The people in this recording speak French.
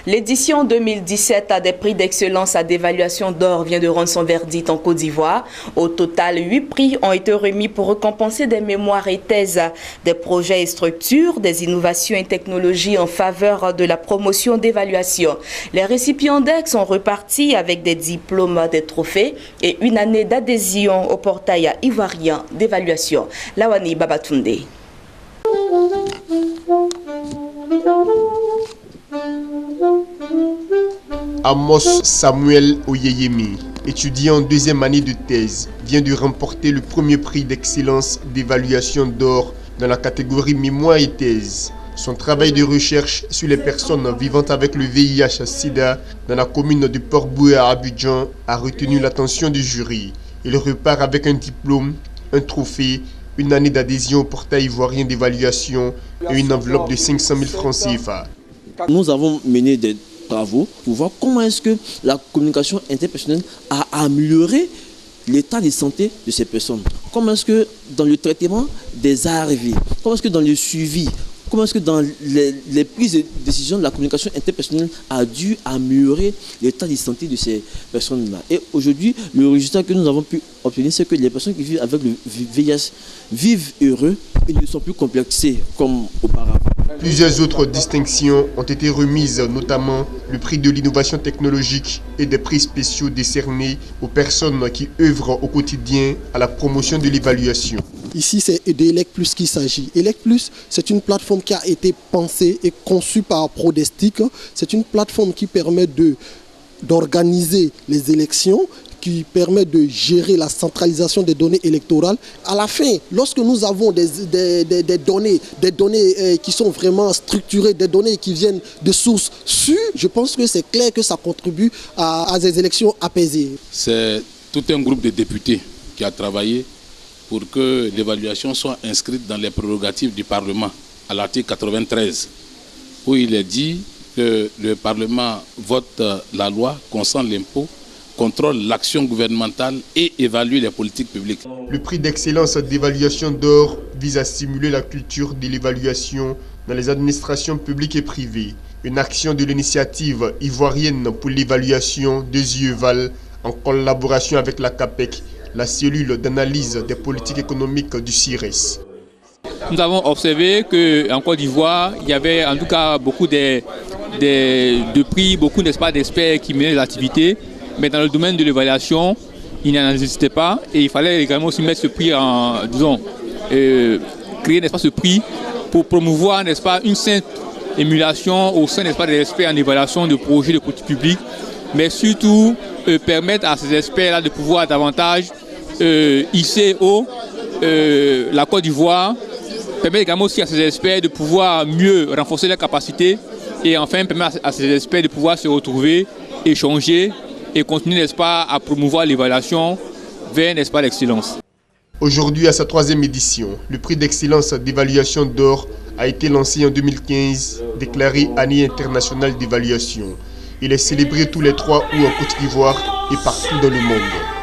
L'édition 2017 des prix d'excellence à d'évaluation d'or vient de rendre son verdict en Côte d'Ivoire. Au total, 8 prix ont été remis pour récompenser des mémoires et thèses, des projets et structures, des innovations et technologies en faveur de la promotion d'évaluation. Les récipiendaires sont repartis avec des diplômes, des trophées et une année d'adhésion au portail ivoirien d'évaluation. Lawani Babatunde. Amos Samuel Oyeyemi, étudiant en deuxième année de thèse, vient de remporter le premier prix d'excellence d'évaluation d'or dans la catégorie mémoire et thèse. Son travail de recherche sur les personnes vivant avec le VIH-Sida dans la commune de Port-Boué à Abidjan a retenu l'attention du jury. Il repart avec un diplôme, un trophée, une année d'adhésion au portail ivoirien d'évaluation et une enveloppe de 500 000 francs CFA. Nous avons mené des travaux pour voir comment est-ce que la communication interpersonnelle a amélioré l'état de santé de ces personnes. Comment est-ce que dans le traitement des ARV, comment est-ce que dans le suivi, comment est-ce que dans les prises de décision, la communication interpersonnelle a dû améliorer l'état de santé de ces personnes-là. Et aujourd'hui, le résultat que nous avons pu obtenir, c'est que les personnes qui vivent avec le VIH vivent heureux et ne sont plus complexées comme auparavant. Plusieurs autres distinctions ont été remises, notamment le prix de l'innovation technologique et des prix spéciaux décernés aux personnes qui œuvrent au quotidien à la promotion de l'évaluation. Ici, c'est de Elec Plus qu'il s'agit. Elec Plus, c'est une plateforme qui a été pensée et conçue par Prodestic. C'est une plateforme qui permet d'organiser les élections, qui permet de gérer la centralisation des données électorales. À la fin, lorsque nous avons des données qui sont vraiment structurées, des données qui viennent de sources sûres, je pense que c'est clair que ça contribue à des élections apaisées. C'est tout un groupe de députés qui a travaillé pour que l'évaluation soit inscrite dans les prérogatives du Parlement, à l'article 93, où il est dit que le Parlement vote la loi, consent l'impôt, contrôle l'action gouvernementale et évalue les politiques publiques. Le prix d'excellence d'évaluation d'or vise à stimuler la culture de l'évaluation dans les administrations publiques et privées. Une action de l'initiative ivoirienne pour l'évaluation des UEVAL en collaboration avec la CAPEC, la cellule d'analyse des politiques économiques du CIRES. Nous avons observé qu'en Côte d'Ivoire, il y avait en tout cas beaucoup de prix, beaucoup d'experts qui menaient l'activité. Mais dans le domaine de l'évaluation, il n'en existait pas et il fallait également aussi mettre ce prix en, disons, créer ce prix pour promouvoir, n'est-ce pas, une saine émulation au sein, n'est-ce pas, des experts en évaluation de projets de politique publique, mais surtout permettre à ces experts-là de pouvoir davantage hisser haut la Côte d'Ivoire, permettre également aussi à ces experts de pouvoir mieux renforcer leurs capacités et enfin permettre à ces experts de pouvoir se retrouver, échanger et continuer, n'est-ce pas, à promouvoir l'évaluation vers, n'est-ce pas, l'excellence. Aujourd'hui, à sa 3e édition, le prix d'excellence d'évaluation d'or a été lancé en 2015, déclaré année internationale d'évaluation. Il est célébré tous les 3 août en Côte d'Ivoire et partout dans le monde.